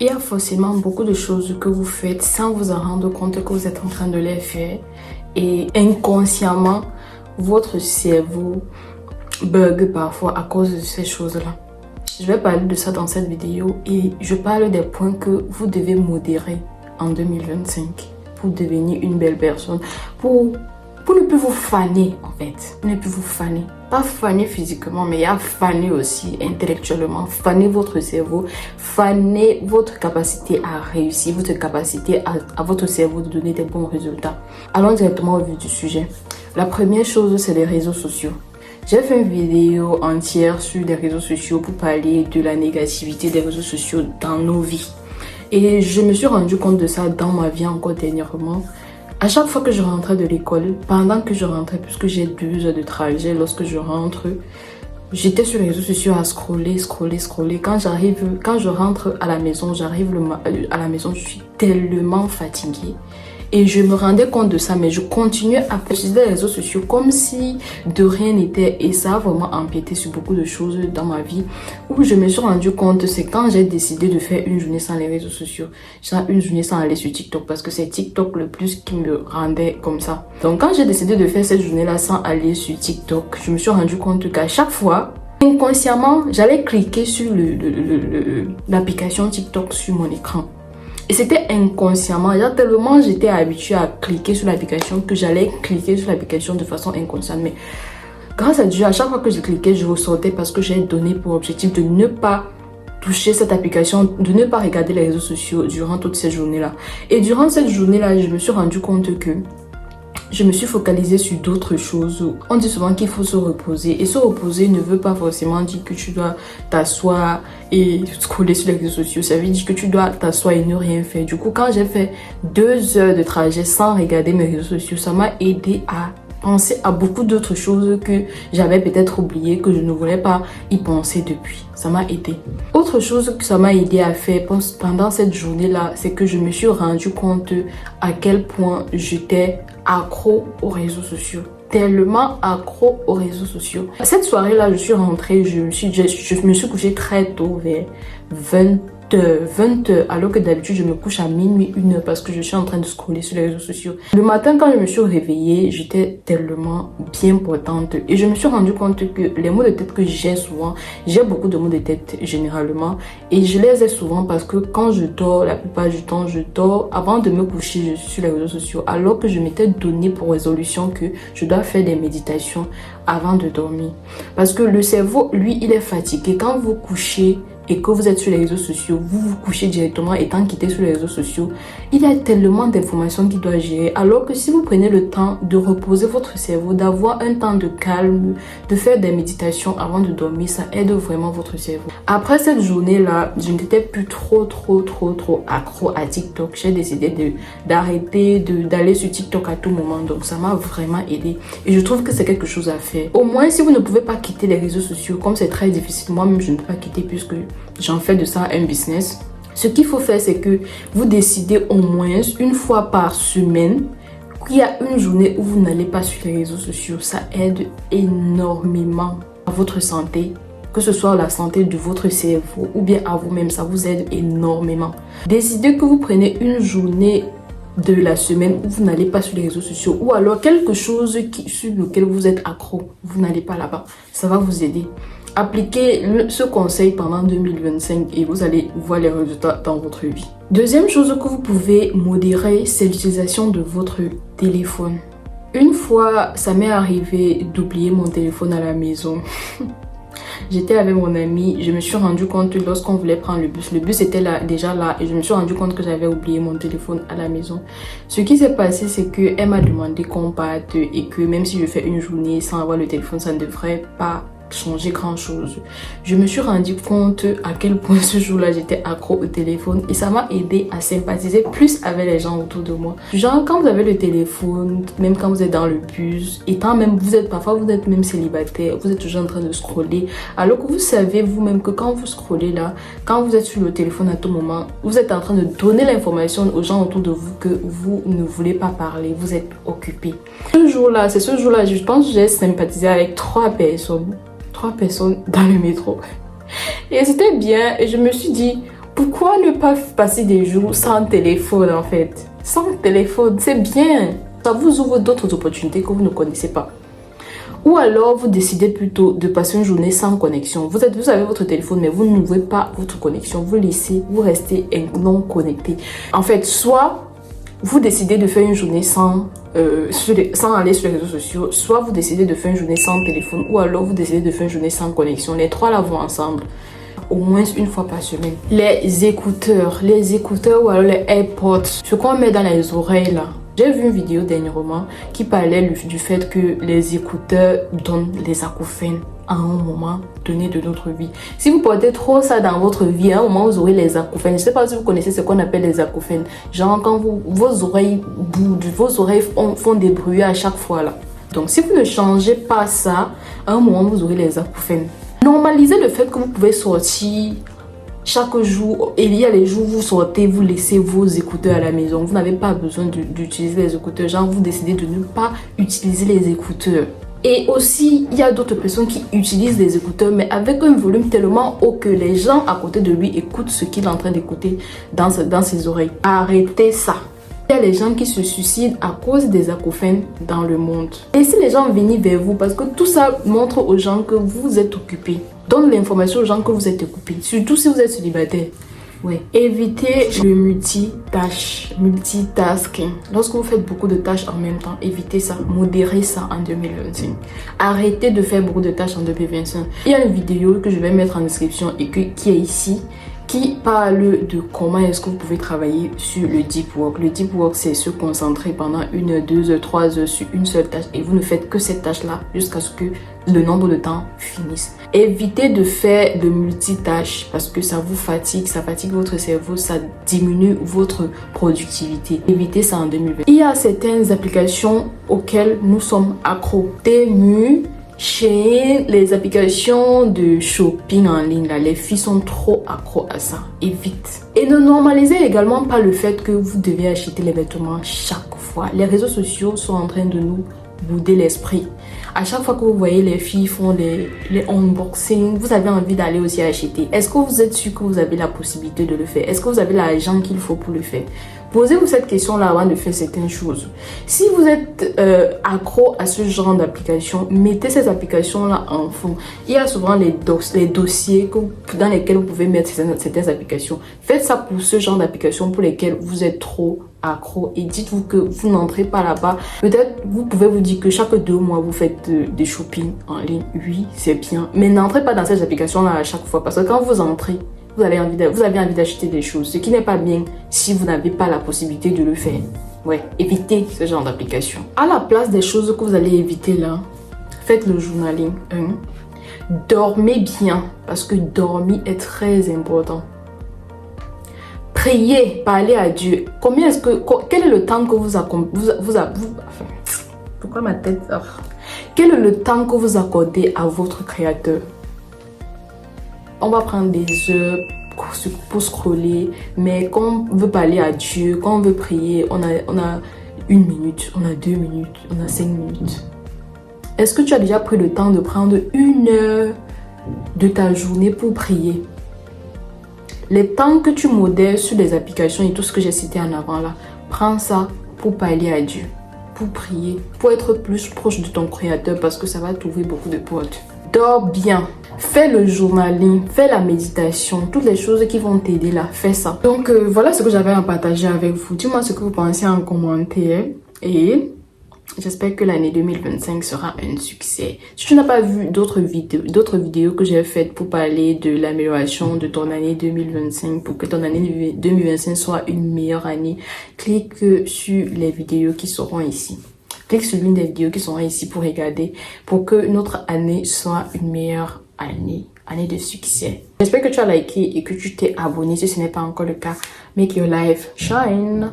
Il y a forcément beaucoup de choses que vous faites sans vous en rendre compte que vous êtes en train de les faire. Et inconsciemment, votre cerveau bug parfois à cause de ces choses-là. Je vais parler de ça dans cette vidéo et je parle des points que vous devez modérer en 2025 pour devenir une belle personne, pour ne plus vous faner en fait, ne plus vous faner. Pas faner physiquement, mais il y a faner aussi intellectuellement, faner votre cerveau, faner votre capacité à réussir, votre capacité à votre cerveau de donner des bons résultats. Allons directement au vif du sujet. La première chose, c'est les réseaux sociaux. J'ai fait une vidéo entière sur les réseaux sociaux pour parler de la négativité des réseaux sociaux dans nos vies. Et je me suis rendu compte de ça dans ma vie encore dernièrement. À chaque fois que je rentrais de l'école, pendant que je rentrais, puisque j'ai 2 heures de trajet, lorsque je rentre, j'étais sur les réseaux sociaux à scroller. Quand je rentre à la maison, à la maison, je suis tellement fatiguée. Et je me rendais compte de ça, mais je continuais à utiliser les réseaux sociaux comme si de rien n'était. Et ça a vraiment empiété sur beaucoup de choses dans ma vie. Où je me suis rendu compte, c'est quand j'ai décidé de faire une journée sans les réseaux sociaux. Genre une journée sans aller sur TikTok. Parce que c'est TikTok le plus qui me rendait comme ça. Donc quand j'ai décidé de faire cette journée-là sans aller sur TikTok, je me suis rendu compte qu'à chaque fois, inconsciemment, j'allais cliquer sur l'application TikTok sur mon écran. Et c'était inconsciemment, tellement j'étais habituée à cliquer sur l'application que j'allais cliquer sur l'application de façon inconsciente. Mais grâce à Dieu, à chaque fois que je cliquais, je ressortais parce que j'ai donné pour objectif de ne pas toucher cette application, de ne pas regarder les réseaux sociaux durant toutes ces journées-là. Et durant cette journée-là, je me suis rendu compte que je me suis focalisée sur d'autres choses. On dit souvent qu'il faut se reposer. Et se reposer ne veut pas forcément dire que tu dois t'asseoir et scroller sur les réseaux sociaux. Ça veut dire que tu dois t'asseoir et ne rien faire. Du coup, quand j'ai fait 2 heures de trajet sans regarder mes réseaux sociaux, ça m'a aidé à penser à beaucoup d'autres choses que j'avais peut-être oubliées, que je ne voulais pas y penser depuis. Ça m'a aidé. Autre chose que ça m'a aidé à faire pendant cette journée-là, c'est que je me suis rendu compte à quel point j'étais accro aux réseaux sociaux. Tellement accro aux réseaux sociaux. Cette soirée-là, je suis rentrée, je me suis couchée très tôt, vers 20 heures, alors que d'habitude je me couche à minuit, 1 heure parce que je suis en train de scroller sur les réseaux sociaux. Le matin, quand je me suis réveillée, j'étais tellement bien portante et je me suis rendu compte que les maux de tête que j'ai souvent, j'ai beaucoup de maux de tête généralement et je les ai souvent parce que quand je dors, la plupart du temps, je dors avant de me coucher, je suis sur les réseaux sociaux alors que je m'étais donné pour résolution que je dois faire des méditations avant de dormir. Parce que le cerveau, lui, il est fatigué. Quand vous couchez et que vous êtes sur les réseaux sociaux, vous vous couchez directement étant quitté sur les réseaux sociaux, il y a tellement d'informations qu'il doit gérer. Alors que si vous prenez le temps de reposer votre cerveau, d'avoir un temps de calme, de faire des méditations avant de dormir, ça aide vraiment votre cerveau. Après cette journée-là, je n'étais plus trop accro à TikTok. J'ai décidé d'arrêter d'aller sur TikTok à tout moment. Donc ça m'a vraiment aidé. Et je trouve que c'est quelque chose à faire. Au moins, si vous ne pouvez pas quitter les réseaux sociaux, comme c'est très difficile, moi-même je ne peux pas quitter puisque j'en fais de ça un business. Ce qu'il faut faire, c'est que vous décidez au moins une fois par semaine qu'il y a une journée où vous n'allez pas sur les réseaux sociaux. Ça aide énormément à votre santé, que ce soit la santé de votre cerveau ou bien à vous-même. Ça vous aide énormément. Décidez que vous prenez une journée de la semaine où vous n'allez pas sur les réseaux sociaux ou alors quelque chose sur lequel vous êtes accro. Vous n'allez pas là-bas. Ça va vous aider. Appliquez ce conseil pendant 2025 et vous allez voir les résultats dans votre vie. Deuxième chose que vous pouvez modérer, c'est l'utilisation de votre téléphone. Une fois, ça m'est arrivé d'oublier mon téléphone à la maison. J'étais avec mon amie, je me suis rendu compte lorsqu'on voulait prendre le bus était déjà là et je me suis rendu compte que j'avais oublié mon téléphone à la maison. Ce qui s'est passé, c'est qu'elle m'a demandé qu'on parte et que même si je fais une journée sans avoir le téléphone, ça ne devrait pas changer grand chose. Je me suis rendu compte à quel point ce jour-là j'étais accro au téléphone et ça m'a aidé à sympathiser plus avec les gens autour de moi. Genre quand vous avez le téléphone, même quand vous êtes dans le bus, parfois vous êtes même célibataire, vous êtes toujours en train de scroller, alors que vous savez vous-même que quand vous scrollez là, quand vous êtes sur le téléphone à tout moment, vous êtes en train de donner l'information aux gens autour de vous que vous ne voulez pas parler, vous êt occupé. Ce jour-là, je pense que j'ai sympathisé avec 3 personnes dans le métro. Et c'était bien. Et je me suis dit, Pourquoi ne pas passer des jours sans téléphone en fait? Sans téléphone, c'est bien. Ça vous ouvre d'autres opportunités que vous ne connaissez pas. Ou alors, vous décidez plutôt de passer une journée sans connexion. Vous avez votre téléphone, mais vous n'ouvrez pas votre connexion. Vous restez non connecté. En fait, soit vous décidez de faire une journée sans aller sur les réseaux sociaux, soit vous décidez de faire une journée sans téléphone, ou alors vous décidez de faire une journée sans connexion. Les trois là vont ensemble. Au moins une fois par semaine. Les écouteurs ou alors les AirPods, ce qu'on met dans les oreilles là. J'ai vu une vidéo dernièrement qui parlait du fait que les écouteurs donnent les acouphènes à un moment donné de notre vie. Si vous portez trop ça dans votre vie, à un moment vous aurez les acouphènes. Je ne sais pas si vous connaissez ce qu'on appelle les acouphènes. Genre quand vos oreilles bougent, vos oreilles font des bruits à chaque fois là. Donc si vous ne changez pas ça, à un moment vous aurez les acouphènes. Normalisez le fait que vous pouvez sortir chaque jour. Et il y a les jours où vous sortez, vous laissez vos écouteurs à la maison. Vous n'avez pas besoin d'utiliser les écouteurs. Genre, vous décidez de ne pas utiliser les écouteurs. Et aussi, il y a d'autres personnes qui utilisent les écouteurs, mais avec un volume tellement haut que les gens à côté de lui écoutent ce qu'il est en train d'écouter dans ses oreilles. Arrêtez ça. Il y a les gens qui se suicident à cause des acouphènes dans le monde. Laissez les gens venir vers vous parce que tout ça montre aux gens que vous êtes occupés. Donne l'information aux gens que vous êtes occupés, surtout si vous êtes célibataire. Ouais. Évitez le multitasking. Lorsque vous faites beaucoup de tâches en même temps, évitez ça, modérez ça en 2025. Arrêtez de faire beaucoup de tâches en 2025. Il y a une vidéo que je vais mettre en description et qui est ici, qui parle de comment est-ce que vous pouvez travailler sur le deep work. Le deep work, c'est se concentrer pendant 1, 2, 3 heures sur une seule tâche et vous ne faites que cette tâche-là jusqu'à ce que le nombre de temps finisse. Évitez de faire de multitâches parce que ça vous fatigue, ça fatigue votre cerveau, ça diminue votre productivité. Évitez ça en 2020. Il y a certaines applications auxquelles nous sommes accros. Temu, Shein, les applications de shopping en ligne, là, les filles sont trop accros à ça. Évite. Et ne normalisez également pas le fait que vous devez acheter les vêtements chaque fois. Les réseaux sociaux sont en train de nous bouder l'esprit. À chaque fois que vous voyez les filles font les unboxings, vous avez envie d'aller aussi acheter. Est-ce que vous êtes sûr que vous avez la possibilité de le faire? Est-ce que vous avez l'argent qu'il faut pour le faire? Posez-vous cette question-là avant de faire certaines choses. Si vous êtes accro à ce genre d'application, mettez ces applications-là en fond. Il y a souvent les dossiers dans lesquels vous pouvez mettre certaines applications. Faites ça pour ce genre d'applications pour lesquelles vous êtes trop accro et dites-vous que vous n'entrez pas là-bas. Peut-être vous pouvez vous dire que chaque 2 mois vous faites des shopping en ligne. Oui, c'est bien. Mais n'entrez pas dans ces applications-là à chaque fois parce que quand vous entrez, vous avez envie d'acheter des choses, ce qui n'est pas bien si vous n'avez pas la possibilité de le faire. Ouais, évitez ce genre d'application. À la place des choses que vous allez éviter là, faites le journaling. Dormez bien parce que dormir est très important. Priez, parlez à Dieu. Quel est le temps que pourquoi ma tête? Quel est le temps que vous accordez à votre Créateur? On va prendre des heures pour scroller, mais quand on veut parler à Dieu, quand on veut prier, on a 1 minute, on a 2 minutes, on a 5 minutes. Est-ce que tu as déjà pris le temps de prendre 1 heure de ta journée pour prier? Les temps que tu modères sur les applications et tout ce que j'ai cité en avant là, prends ça pour parler à Dieu, pour prier, pour être plus proche de ton Créateur parce que ça va t'ouvrir beaucoup de portes. Dors bien. Fais le journaling, fais la méditation, toutes les choses qui vont t'aider là, fais ça. Donc voilà ce que j'avais à partager avec vous. Dis-moi ce que vous pensez en commentaire et j'espère que l'année 2025 sera un succès. Si tu n'as pas vu d'autres vidéos que j'ai faites pour parler de l'amélioration de ton année 2025, pour que ton année 2025 soit une meilleure année, clique sur les vidéos qui seront ici. Clique sur l'une des vidéos qui seront ici pour regarder, pour que notre année soit une meilleure année de succès. J'espère que tu as liké et que tu t'es abonné si ce n'est pas encore le cas. Make your life shine.